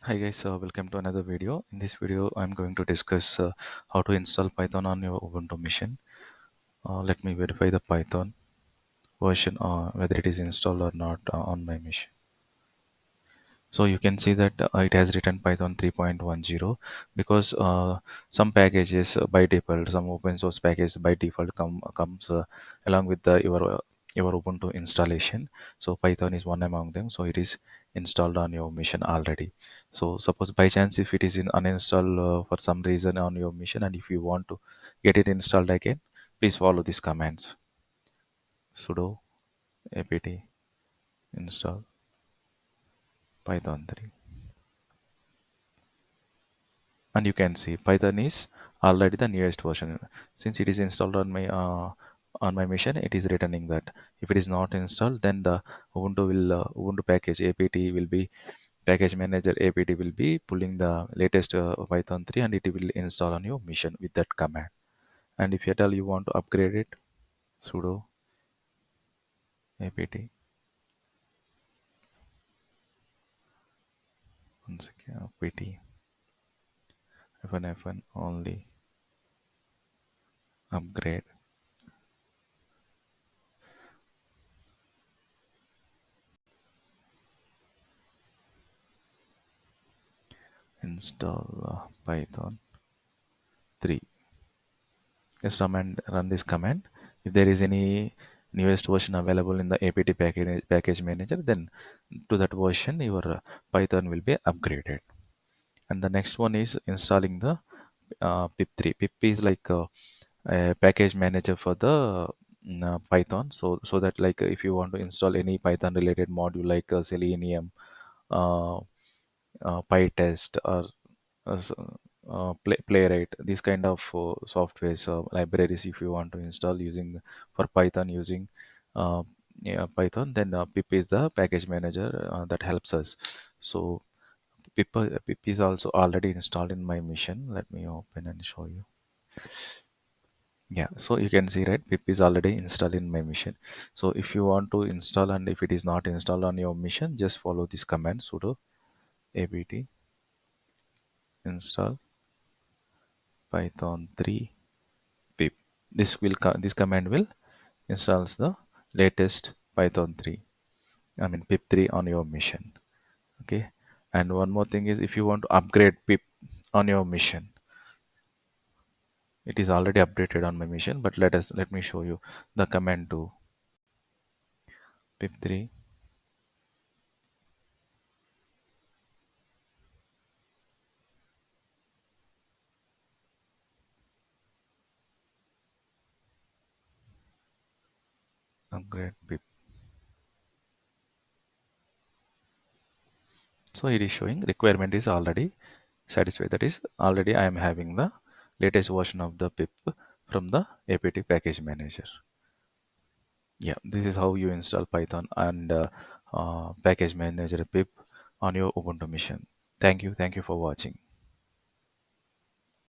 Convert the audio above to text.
Hi guys, welcome to another video. In this video, I'm going to discuss how to install Python on your Ubuntu machine. Let me verify the Python version, whether it is installed or not on my machine. So you can see that it has written Python 3.10 because some packages by default, some open source packages by default comes along with your Ubuntu installation. So Python is one among them. So it is installed on your machine already. So suppose by chance if it is in uninstalled for some reason on your machine, and if you want to get it installed again, please follow these commands: sudo apt install Python 3. And you can see Python is already the newest version. Since it is installed on my machine, it is returning that. If it is not installed, then the Ubuntu package apt will be package manager apt will be pulling the latest Python 3, and it will install on your machine with that command. And if at all you want to upgrade it, sudo apt, one second, apt -f only upgrade install Python 3. Just run this command. If there is any newest version available in the apt package manager, then to that version your Python will be upgraded. And the next one is installing the pip3. Pip is like a package manager for the Python. So that, like, if you want to install any Python related module like Selenium, uh, PyTest, or Playwright, these kind of softwares, libraries, if you want to install using for Python using uh, Python, then pip is the package manager that helps us. So pip is also already installed in my machine. Let me open and show you. Yeah, so you can see, right, pip is already installed in my machine. So if you want to install, and if it is not installed on your machine, just follow this command: sudo apt install Python 3 pip. This command will installs the latest Python 3, I mean pip 3 on your machine. Okay. And one more thing is, if you want to upgrade pip on your machine, it is already updated on my machine, but let me show you the command to pip 3 upgrade pip. So it is showing requirement is already satisfied. That is, already I am having the latest version of the pip from the apt package manager. Yeah, this is how you install Python and package manager pip on your Ubuntu machine. Thank you for watching.